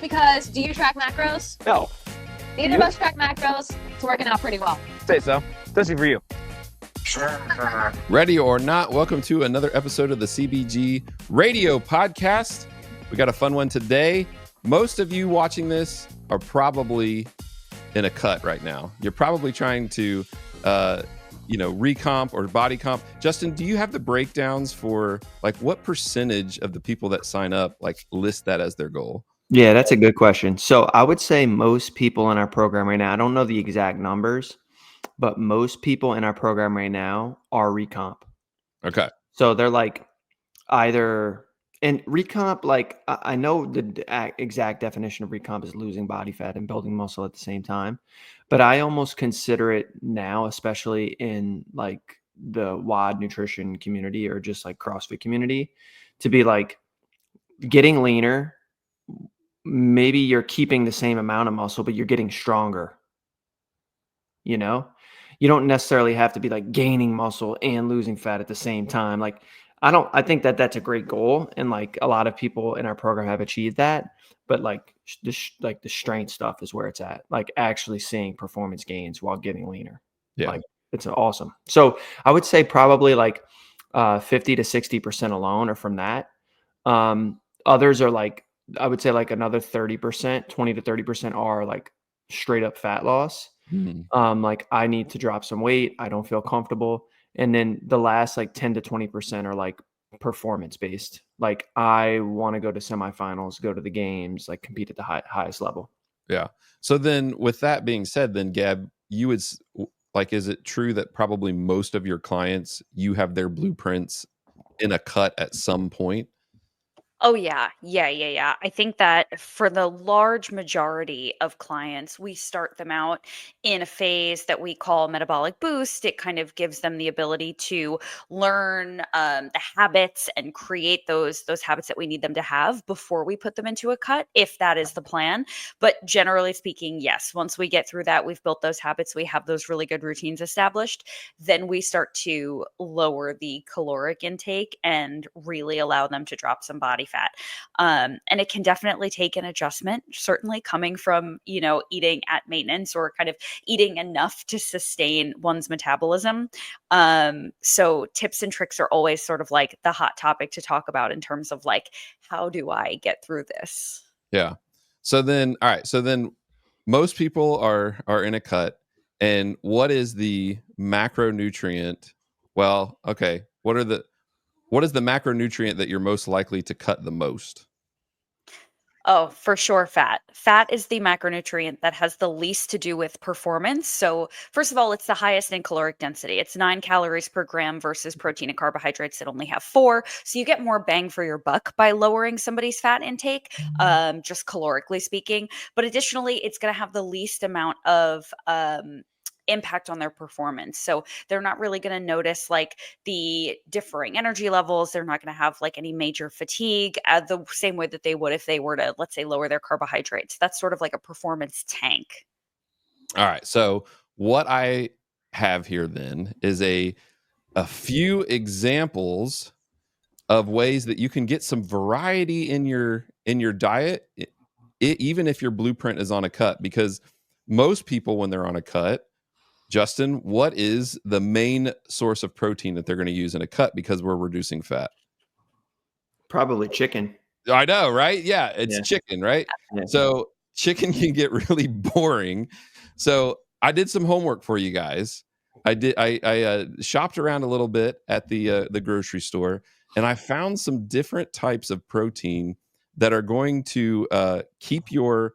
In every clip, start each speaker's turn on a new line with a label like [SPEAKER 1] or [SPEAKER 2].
[SPEAKER 1] because do you track macros?
[SPEAKER 2] No.
[SPEAKER 1] Neither of us track macros. It's working out pretty well.
[SPEAKER 2] Say so. Especially for you.
[SPEAKER 3] Ready or not, welcome to another episode of the CBG radio podcast. We got a fun one today. Most of you watching this are probably in a cut right now. You're probably trying to, recomp or body comp. Justin, do you have the breakdowns for like what percentage of the people that sign up like list that as their goal?
[SPEAKER 4] Yeah, that's a good question. So I would say most people in our program right now, I don't know the exact numbers, but most people in our program right now are recomp.
[SPEAKER 3] Okay.
[SPEAKER 4] So they're like either, and recomp, like I know the exact definition of recomp is losing body fat and building muscle at the same time, but I almost consider it now, especially in like the WOD nutrition community or just like CrossFit community, to be like getting leaner. Maybe you're keeping the same amount of muscle, but you're getting stronger. You know, you don't necessarily have to be like gaining muscle and losing fat at the same time. Like, I think that that's a great goal. And like a lot of people in our program have achieved that, but like the strength stuff is where it's at, like actually seeing performance gains while getting leaner.
[SPEAKER 3] Yeah.
[SPEAKER 4] Like it's awesome. So I would say probably like 50 to 60% alone are from that. Others are like, I would say like another 30%, 20 to 30% are like straight up fat loss. Like I need to drop some weight. I don't feel comfortable. And then the last like 10 to 20% are like performance based. Like I want to go to semifinals, go to the games, like compete at the highest level.
[SPEAKER 3] Yeah. So then with that being said, then Gab, you would like, is it true that probably most of your clients, you have their blueprints in a cut at some point?
[SPEAKER 5] Oh, yeah. Yeah. I think that for the large majority of clients, we start them out in a phase that we call metabolic boost. It kind of gives them the ability to learn the habits and create those habits that we need them to have before we put them into a cut, if that is the plan. But generally speaking, yes, once we get through that, we've built those habits, we have those really good routines established, then we start to lower the caloric intake and really allow them to drop some body fat. And it can definitely take an adjustment, certainly coming from, eating at maintenance or kind of eating enough to sustain one's metabolism. So tips and tricks are always sort of like the hot topic to talk about in terms of like, how do I get through this?
[SPEAKER 3] Yeah. So then, all right. So then most people are in a cut. And what is the macronutrient? Well, okay. What is the macronutrient that you're most likely to cut the most?
[SPEAKER 5] Oh, for sure, fat. Fat is the macronutrient that has the least to do with performance. So, first of all, it's the highest in caloric density. It's 9 calories per gram versus protein and carbohydrates that only have 4. So, you get more bang for your buck by lowering somebody's fat intake, just calorically speaking. But additionally, it's going to have the least amount of impact on their performance. So they're not really going to notice like the differing energy levels. They're not going to have like any major fatigue the same way that they would if they were to, let's say, lower their carbohydrates. That's sort of like a performance tank.
[SPEAKER 3] All right. So what I have here then is a few examples of ways that you can get some variety in your diet, even if your blueprint is on a cut, because most people, when they're on a cut, Justin, what is the main source of protein that they're going to use in a cut because we're reducing fat?
[SPEAKER 4] Probably chicken.
[SPEAKER 3] I know, right? Yeah, it's chicken, right?
[SPEAKER 4] Yeah.
[SPEAKER 3] So chicken can get really boring. So I did some homework for you guys. I shopped around a little bit at the grocery store, and I found some different types of protein that are going to keep your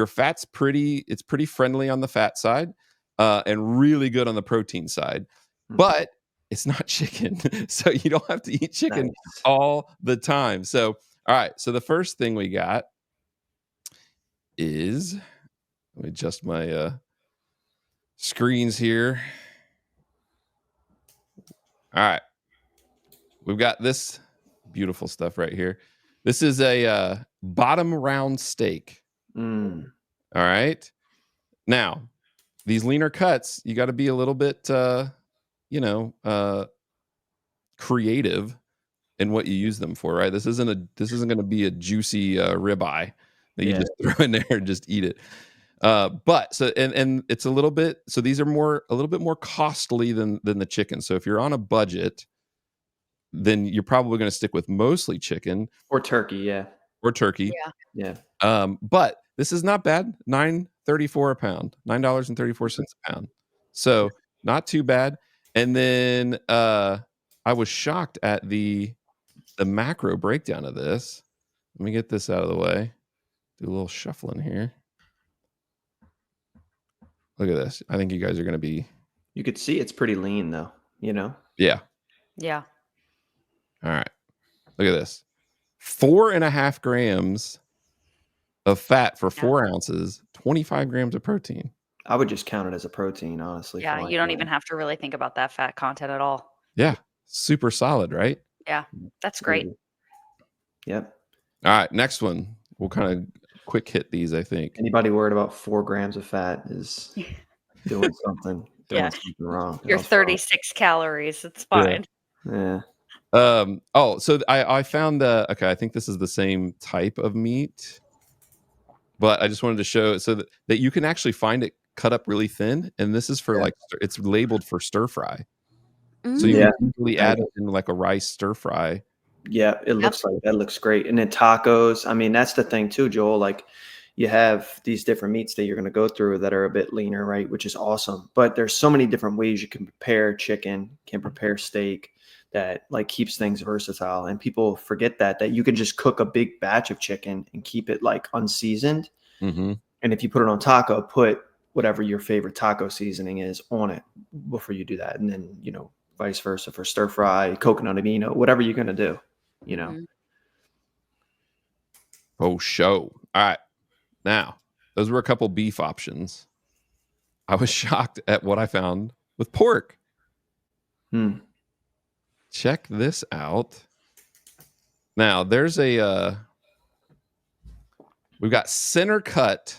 [SPEAKER 3] fats pretty. It's pretty friendly on the fat side. And really good on the protein side, but it's not chicken. So you don't have to eat chicken all the time. So, all right. So the first thing we got is, let me adjust my screens here. All right. We've got this beautiful stuff right here. This is a bottom round steak. All right. Now, these leaner cuts, you got to be a little bit, creative in what you use them for, right? This isn't going to be a juicy ribeye. that you
[SPEAKER 4] Yeah.
[SPEAKER 3] just throw in there and just eat it. But so and it's a little bit, so these are a little bit more costly than the chicken. So if you're on a budget, then you're probably going to stick with mostly chicken
[SPEAKER 4] Or turkey. Yeah.
[SPEAKER 3] or turkey.
[SPEAKER 5] Yeah.
[SPEAKER 4] Yeah.
[SPEAKER 3] But this is not bad. $9.34 a pound, $9.34 a pound. So not too bad. And then I was shocked at the macro breakdown of this. Let me get this out of the way. Do a little shuffling here. Look at this. I think you guys are going to be.
[SPEAKER 4] You could see it's pretty lean though, you know?
[SPEAKER 3] Yeah.
[SPEAKER 5] Yeah.
[SPEAKER 3] All right. Look at this. 4.5 grams of fat for 4 ounces, 25 grams of protein.
[SPEAKER 4] I would just count it as a protein, honestly.
[SPEAKER 5] Yeah. You don't even have to really think about that fat content at all.
[SPEAKER 3] Yeah. Super solid, right?
[SPEAKER 5] Yeah. That's great.
[SPEAKER 4] Yep.
[SPEAKER 3] All right. Next one. We'll kind of quick hit these, I think.
[SPEAKER 4] Anybody worried about 4 grams of fat is doing something,
[SPEAKER 5] Yeah.
[SPEAKER 4] something wrong.
[SPEAKER 5] You're 36 calories. It's fine.
[SPEAKER 4] Yeah.
[SPEAKER 3] So I found okay, I think this is the same type of meat, but I just wanted to show so that you can actually find it cut up really thin, and this is for it's labeled for stir fry. So you can easily add it in like a rice stir fry.
[SPEAKER 4] Yeah, it looks like that looks great. And then tacos, I mean, that's the thing too, Joel. Like you have these different meats that you're going to go through that are a bit leaner, right? Which is awesome. But there's so many different ways you can prepare chicken, can prepare steak that like keeps things versatile. And people forget that you can just cook a big batch of chicken and keep it like unseasoned.
[SPEAKER 3] Mm-hmm.
[SPEAKER 4] And if you put it on taco, put whatever your favorite taco seasoning is on it before you do that. And then, you know, vice versa for stir fry, coconut amino, whatever you're going to do, you know.
[SPEAKER 3] Oh, show. All right. Now, those were a couple beef options. I was shocked at what I found with pork. Check this out. Now, there's we've got center cut.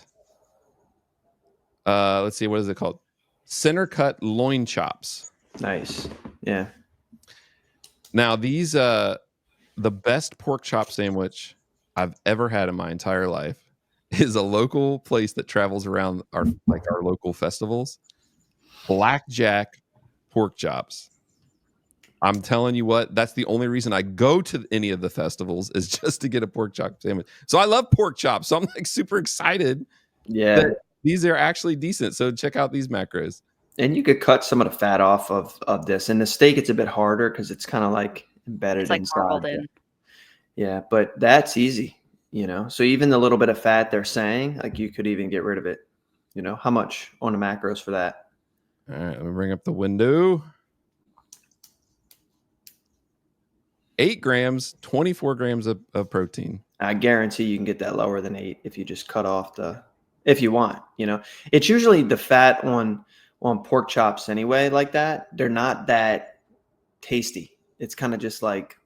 [SPEAKER 3] Let's see, what is it called? Center cut loin chops.
[SPEAKER 4] Nice. Yeah.
[SPEAKER 3] Now, these the best pork chop sandwich I've ever had in my entire life is a local place that travels around our local festivals. Blackjack pork chops. I'm telling you what, that's the only reason I go to any of the festivals is just to get a pork chop sandwich. So I love pork chops. So I'm like super excited.
[SPEAKER 4] Yeah.
[SPEAKER 3] That these are actually decent. So check out these macros.
[SPEAKER 4] And you could cut some of the fat off of this. And the steak, it's a bit harder because it's kind of like embedded
[SPEAKER 5] It's like
[SPEAKER 4] inside.
[SPEAKER 5] marbled in.
[SPEAKER 4] Yeah, but that's easy, you know. So even the little bit of fat they're saying, like you could even get rid of it. You know, how much on the macros for that?
[SPEAKER 3] All right, let me bring up the window. 8 grams, 24 grams of protein.
[SPEAKER 4] I guarantee you can get that lower than 8 if you just cut off if you want, you know. It's usually the fat on pork chops anyway, like that. They're not that tasty. It's kind of just like,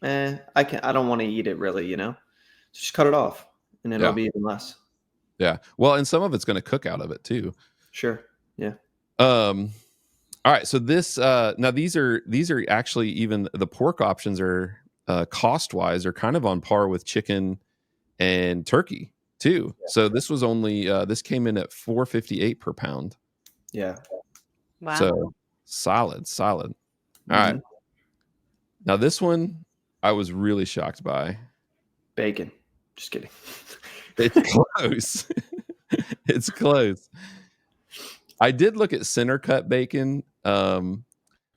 [SPEAKER 4] I don't want to eat it really, you know. So just cut it off and then it'll be even less.
[SPEAKER 3] Yeah. Well, and some of it's going to cook out of it too.
[SPEAKER 4] Sure. Yeah.
[SPEAKER 3] All right, so this now these are actually, even the pork options are cost wise are kind of on par with chicken and turkey too. Yeah. So this was only this came in at $4.58 per pound.
[SPEAKER 4] Yeah.
[SPEAKER 5] Wow.
[SPEAKER 3] So solid. All right. Now this one I was really shocked by.
[SPEAKER 4] Bacon. Just kidding.
[SPEAKER 3] It's close. It's close. I did look at center cut bacon.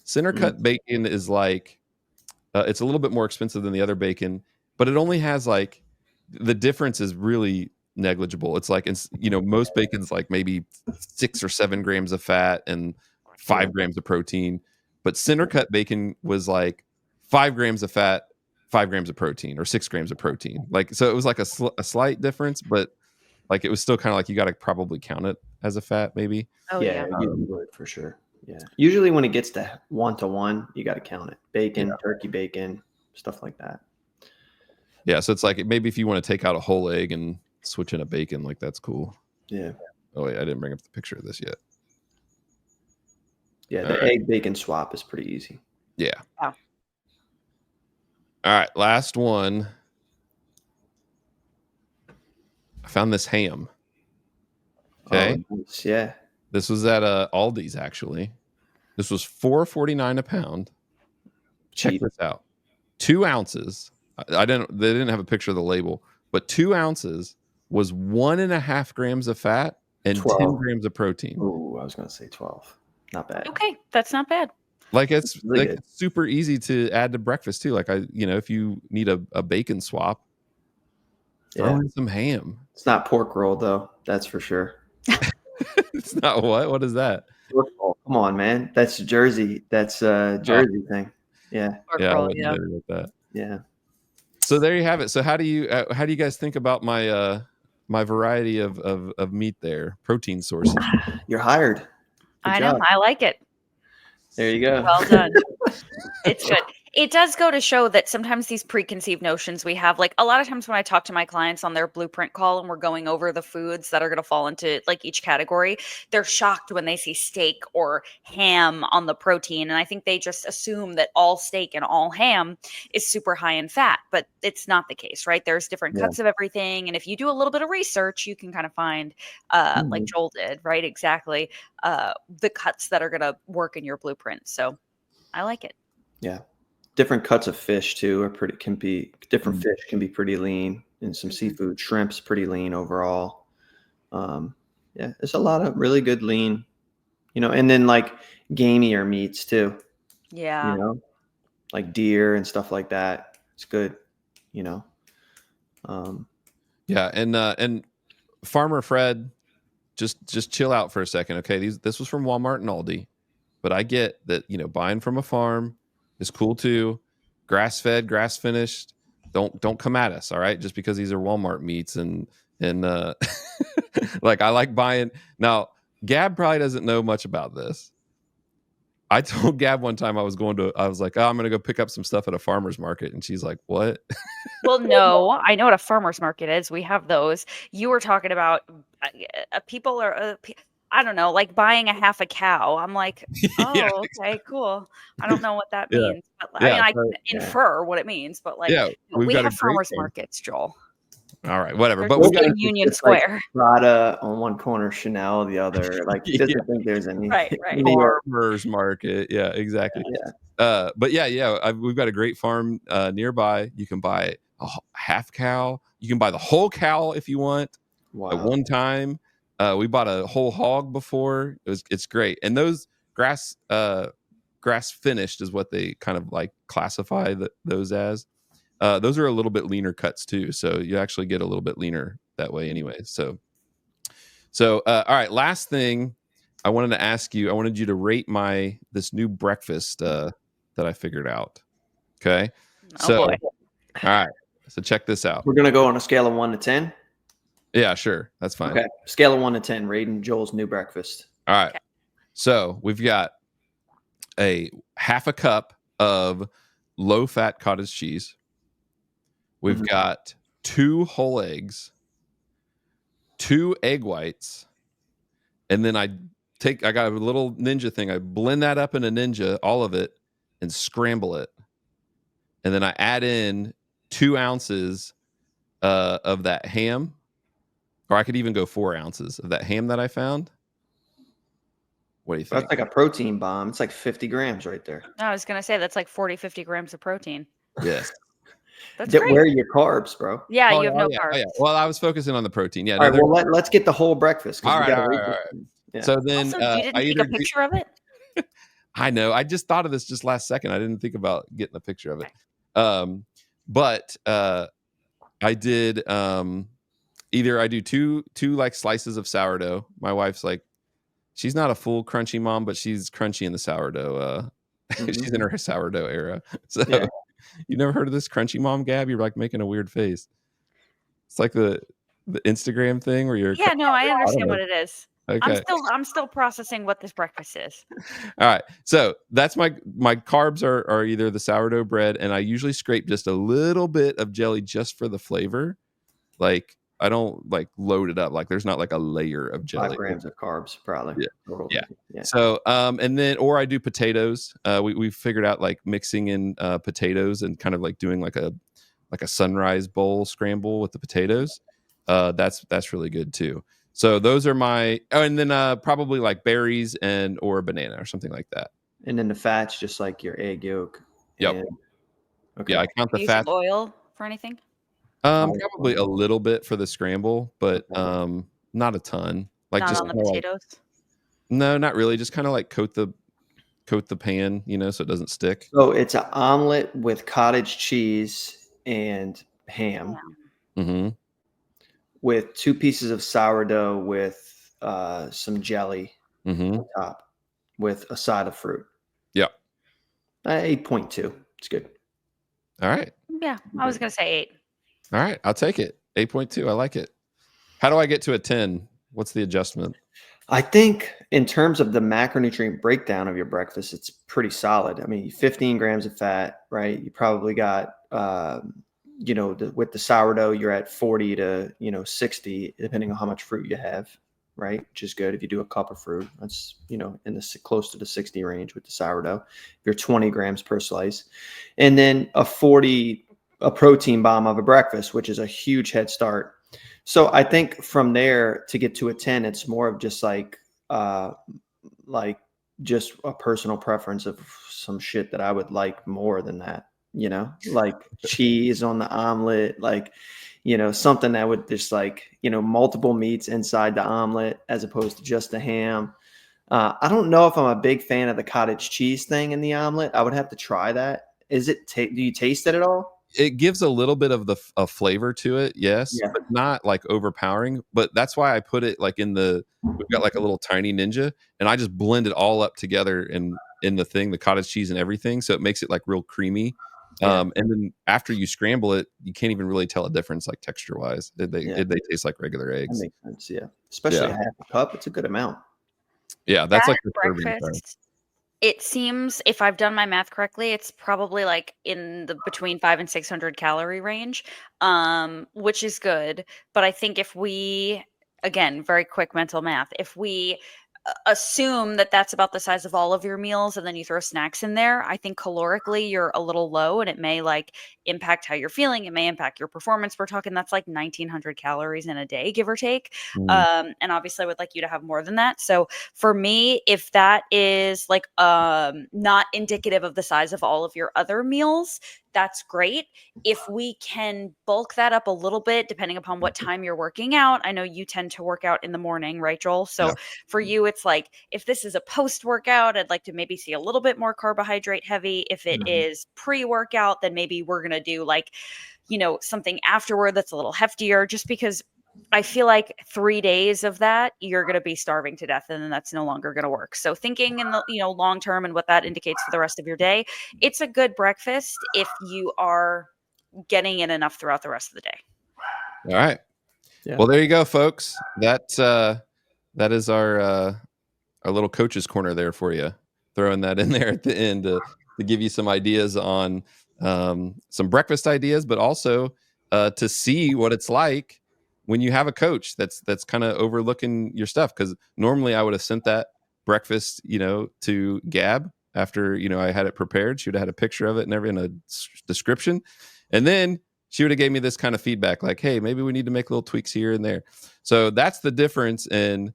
[SPEAKER 3] Center cut bacon is like it's a little bit more expensive than the other bacon, but it only has like the difference is really negligible. It's like, you know, most bacon's like maybe 6 or 7 grams of fat and 5 grams of protein, but center cut bacon was like 5 grams of fat, 5 grams of protein, or 6 grams of protein. Like, so it was like a slight difference, but like it was still kind of like you got to probably count it as a fat, maybe.
[SPEAKER 5] Oh
[SPEAKER 4] yeah, you would for sure. Yeah. Usually when it gets to 1-to-1, you got to count it. Bacon, turkey bacon, stuff like that.
[SPEAKER 3] Yeah. So it's like maybe if you want to take out a whole egg and switch in a bacon, like that's cool.
[SPEAKER 4] Yeah.
[SPEAKER 3] Oh, wait, I didn't bring up the picture of this yet.
[SPEAKER 4] Yeah. The egg bacon swap is pretty easy.
[SPEAKER 3] Yeah.
[SPEAKER 5] Wow.
[SPEAKER 3] All right. Last one. found this ham.
[SPEAKER 4] Oh,
[SPEAKER 3] Okay.
[SPEAKER 4] nice. Yeah.
[SPEAKER 3] This was at Aldi's actually. This was $4.49 a pound. Check
[SPEAKER 4] Cheap.
[SPEAKER 3] this out. 2 ounces. They didn't have a picture of the label, but 2 ounces was 1.5 grams of fat and 10
[SPEAKER 4] 12.
[SPEAKER 3] grams of protein.
[SPEAKER 4] Ooh, I was gonna say 12. Not bad.
[SPEAKER 5] Okay, that's not bad.
[SPEAKER 3] Like it's
[SPEAKER 4] Really
[SPEAKER 3] like
[SPEAKER 4] good.
[SPEAKER 3] it's super easy to add to breakfast too. Like if you need a bacon swap, throw
[SPEAKER 4] Yeah.
[SPEAKER 3] in some ham.
[SPEAKER 4] It's not pork roll though. That's for sure.
[SPEAKER 3] It's not what? What is that?
[SPEAKER 4] Pork roll. Come on, man. That's Jersey. That's a Jersey thing. Yeah.
[SPEAKER 5] Pork
[SPEAKER 3] Yeah, I
[SPEAKER 5] roll,
[SPEAKER 3] wasn't
[SPEAKER 5] yeah.
[SPEAKER 3] there with that.
[SPEAKER 4] Yeah.
[SPEAKER 3] So there you have it. So how do you guys think about my my variety of meat there, protein sources?
[SPEAKER 4] You're hired. Good
[SPEAKER 5] I know.
[SPEAKER 4] job.
[SPEAKER 5] I like it.
[SPEAKER 4] There you go.
[SPEAKER 5] Well done. It's good. It does go to show that sometimes these preconceived notions we have, like a lot of times when I talk to my clients on their blueprint call and we're going over the foods that are going to fall into like each category, they're shocked when they see steak or ham on the protein. And I think they just assume that all steak and all ham is super high in fat, but it's not the case, right? There's different cuts of everything. And if you do a little bit of research, you can kind of find, like Joel did, right? Exactly. The cuts that are going to work in your blueprint. So I like it.
[SPEAKER 4] Yeah. Different cuts of fish too fish can be pretty lean, and some seafood. Shrimp's pretty lean overall. Yeah, it's a lot of really good lean, and then like gamier meats too,
[SPEAKER 5] Yeah.
[SPEAKER 4] like deer and stuff like that. It's good,
[SPEAKER 3] Yeah, and Farmer Fred, just chill out for a second, okay? This was from Walmart and Aldi, but I get that buying from a farm is cool too. Grass fed, grass finished. Don't come at us, all right? Just because these are Walmart meats and like I like buying. Now, Gab probably doesn't know much about this. I told Gab one time I was like, oh, I'm going to go pick up some stuff at a farmer's market. And she's like, what?
[SPEAKER 5] Well, no, I know what a farmer's market is. We have those. You were talking about people are, I don't know, like buying a half a cow. I'm like, oh,
[SPEAKER 3] Yeah.
[SPEAKER 5] okay, cool. I don't know what that
[SPEAKER 3] Yeah.
[SPEAKER 5] means. But, I mean, I can
[SPEAKER 4] Yeah.
[SPEAKER 5] infer what it means, but like,
[SPEAKER 3] we've
[SPEAKER 5] we
[SPEAKER 3] got a
[SPEAKER 5] have
[SPEAKER 3] great
[SPEAKER 5] farmer's
[SPEAKER 3] thing.
[SPEAKER 5] markets, Joel.
[SPEAKER 3] All right, whatever.
[SPEAKER 5] There's
[SPEAKER 3] But
[SPEAKER 5] one
[SPEAKER 3] we got
[SPEAKER 5] in Union
[SPEAKER 4] It's like
[SPEAKER 5] Square.
[SPEAKER 4] Prada on one corner, Chanel the other. Like, he doesn't think there's any
[SPEAKER 5] Right.
[SPEAKER 4] New York.
[SPEAKER 3] farmers market. Yeah, exactly.
[SPEAKER 4] Yeah.
[SPEAKER 3] But we've got a great farm nearby. You can buy a half cow. You can buy the whole cow if you want.
[SPEAKER 4] Wow.
[SPEAKER 3] At one time, we bought a whole hog before. It's great. And those grass finished is what they kind of like classify those as. Those are a little bit leaner cuts too, so you actually get a little bit leaner that way anyway. So all right, last thing I wanted to ask you, I wanted you to rate this new breakfast that I figured out. Okay.
[SPEAKER 5] Oh boy.
[SPEAKER 3] All right. So check this out.
[SPEAKER 4] We're gonna go on a scale of 1 to 10.
[SPEAKER 3] Yeah, sure. That's fine.
[SPEAKER 4] Okay. Scale of 1 to 10, rating Joel's new breakfast.
[SPEAKER 3] All right.
[SPEAKER 5] Okay.
[SPEAKER 3] So we've got a half a cup of low-fat cottage cheese. We've got 2 whole eggs, 2 egg whites, and then I got a little Ninja thing. I blend that up in a Ninja, all of it, and scramble it. And then I add in 2 ounces of that ham, or I could even go 4 ounces of that ham that I found. What do you think?
[SPEAKER 4] That's like a protein bomb. It's like 50 grams right there.
[SPEAKER 5] I was going to say that's like 40, 50 grams of protein.
[SPEAKER 3] Yes.
[SPEAKER 5] That's great.
[SPEAKER 4] Where are your carbs, bro?
[SPEAKER 5] Yeah,
[SPEAKER 3] Oh,
[SPEAKER 5] you have no
[SPEAKER 3] yeah,
[SPEAKER 5] carbs.
[SPEAKER 3] oh, yeah. Well, I was focusing on the protein. Yeah.
[SPEAKER 4] All right, well, let's get the whole breakfast.
[SPEAKER 3] All
[SPEAKER 4] we
[SPEAKER 3] right,
[SPEAKER 4] gotta
[SPEAKER 3] all
[SPEAKER 4] rate
[SPEAKER 3] right,
[SPEAKER 4] this
[SPEAKER 3] all right.
[SPEAKER 4] thing. Yeah.
[SPEAKER 3] So then
[SPEAKER 5] Also, you didn't take a picture of it?
[SPEAKER 3] I know. I just thought of this just last second. I didn't think about getting a picture of it. But I did either I do two like slices of sourdough. My wife's like, she's not a full crunchy mom, but she's crunchy in the sourdough. She's in her sourdough era. So
[SPEAKER 4] Yeah.
[SPEAKER 3] you never heard of this crunchy mom, Gab? You're like making a weird face. It's like the Instagram thing where you're
[SPEAKER 5] Yeah, no, I understand what it is.
[SPEAKER 3] Okay.
[SPEAKER 5] I'm still processing what this breakfast is.
[SPEAKER 3] All right. So that's my carbs are either the sourdough bread, and I usually scrape just a little bit of jelly just for the flavor. Like I don't like load it up. Like there's not like a layer of jelly.
[SPEAKER 4] 5 grams of carbs, probably.
[SPEAKER 3] Yeah. So and then or I do potatoes. We figured out like mixing in potatoes and kind of like doing like a sunrise bowl scramble with the potatoes. That's really good too. So those are my, and then probably like berries and or a banana or something like that.
[SPEAKER 4] And then the fats, just like your egg yolk.
[SPEAKER 3] Yep.
[SPEAKER 4] And, okay.
[SPEAKER 3] Yeah, I count the
[SPEAKER 5] Using
[SPEAKER 3] fat.
[SPEAKER 5] oil for anything?
[SPEAKER 3] Probably a little bit for the scramble, but not a ton. Like
[SPEAKER 5] Not
[SPEAKER 3] just
[SPEAKER 5] on the
[SPEAKER 3] kinda like,
[SPEAKER 5] potatoes?
[SPEAKER 3] no, not really. Just kind of like coat the pan, so it doesn't stick.
[SPEAKER 4] So it's an omelet with cottage cheese and ham,
[SPEAKER 3] Mm-hmm.
[SPEAKER 4] with 2 pieces of sourdough with some jelly
[SPEAKER 3] Mm-hmm.
[SPEAKER 4] on top, with a side of fruit.
[SPEAKER 3] Yep.
[SPEAKER 4] 8.2. It's good.
[SPEAKER 3] All right.
[SPEAKER 5] Yeah, I was gonna say 8.
[SPEAKER 3] All right. I'll take it. 8.2. I like it. How do I get to a 10? What's the adjustment?
[SPEAKER 4] I think in terms of the macronutrient breakdown of your breakfast, it's pretty solid. I mean, 15 grams of fat, right? You probably got, with the sourdough, you're at 40 to, 60, depending on how much fruit you have, right? Which is good. If you do a cup of fruit, that's, in the close to the 60 range with the sourdough. You're 20 grams per slice. And then a protein bomb of a breakfast, which is a huge head start. So I think from there to get to a 10, it's more of just like just a personal preference of some shit that I would like more than that, like cheese on the omelet, like, something that would just like, multiple meats inside the omelet as opposed to just the ham. I don't know if I'm a big fan of the cottage cheese thing in the omelet. I would have to try that. Do you taste it at all?
[SPEAKER 3] It gives a little bit of a flavor to it, yes,
[SPEAKER 4] Yeah.
[SPEAKER 3] but not like overpowering. But that's why I put it like we've got like a little tiny ninja, and I just blend it all up together in the thing, the cottage cheese and everything, so it makes it like real creamy.
[SPEAKER 4] Yeah.
[SPEAKER 3] And then after you scramble it, you can't even really tell a difference, like texture wise. They taste like regular
[SPEAKER 4] That
[SPEAKER 3] eggs.
[SPEAKER 4] makes sense. Yeah. Especially a half a cup. It's a good amount.
[SPEAKER 3] Yeah, that's
[SPEAKER 5] That
[SPEAKER 3] like the serving size.
[SPEAKER 5] breakfast, it seems, if I've done my math correctly, it's probably like in the between 5 and 600 calorie range, which is good. But I think if we, again, very quick mental math, if we assume that that's about the size of all of your meals and then you throw snacks in there, I think calorically you're a little low and it may like impact how you're feeling. It may impact your performance. We're talking that's like 1900 calories in a day, give or take. And obviously I would like you to have more than that. So for me, if that is like not indicative of the size of all of your other meals, that's great. If we can bulk that up a little bit, depending upon what time you're working out. I know you tend to work out in the morning, right, Joel? So
[SPEAKER 3] Yeah.
[SPEAKER 5] for you, it's like, if this is a post-workout, I'd like to maybe see a little bit more carbohydrate heavy. If it is pre-workout, then maybe we're going to do like, something afterward that's a little heftier, just because I feel like 3 days of that, you're going to be starving to death, and then that's no longer going to work. So thinking in the, long term and what that indicates for the rest of your day, it's a good breakfast if you are getting in enough throughout the rest of the day.
[SPEAKER 3] All right.
[SPEAKER 4] Yeah.
[SPEAKER 3] Well, there you go, folks. That is our little coach's corner there for you. Throwing that in there at the end to give you some ideas on some breakfast ideas, but also to see what it's like when you have a coach that's kind of overlooking your stuff. Because normally I would have sent that breakfast, to Gab after I had it prepared. She would have had a picture of it and everything, a description, and then she would have gave me this kind of feedback, like, "Hey, maybe we need to make little tweaks here and there." So that's the difference in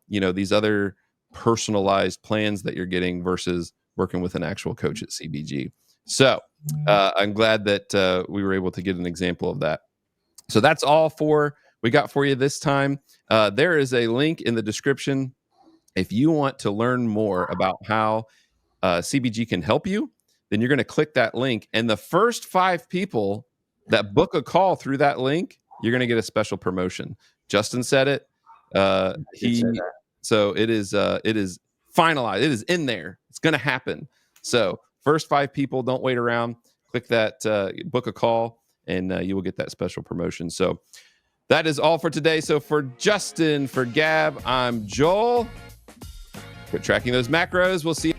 [SPEAKER 3] these other personalized plans that you're getting versus working with an actual coach at CBG. So I'm glad that we were able to get an example of that. So that's all we got for you this time. There is a link in the description if you want to learn more about how CBG can help you. Then you're going to click that link, and the first 5 people that book a call through that link, you're going to get a special promotion. Justin said it. So it is finalized. It is in there. It's going to happen. So first 5 people, don't wait around. Click that book a call, and you will get that special promotion. So that is all for today. So for Justin, for Gab, I'm Joel. Quit tracking those macros. We'll see you.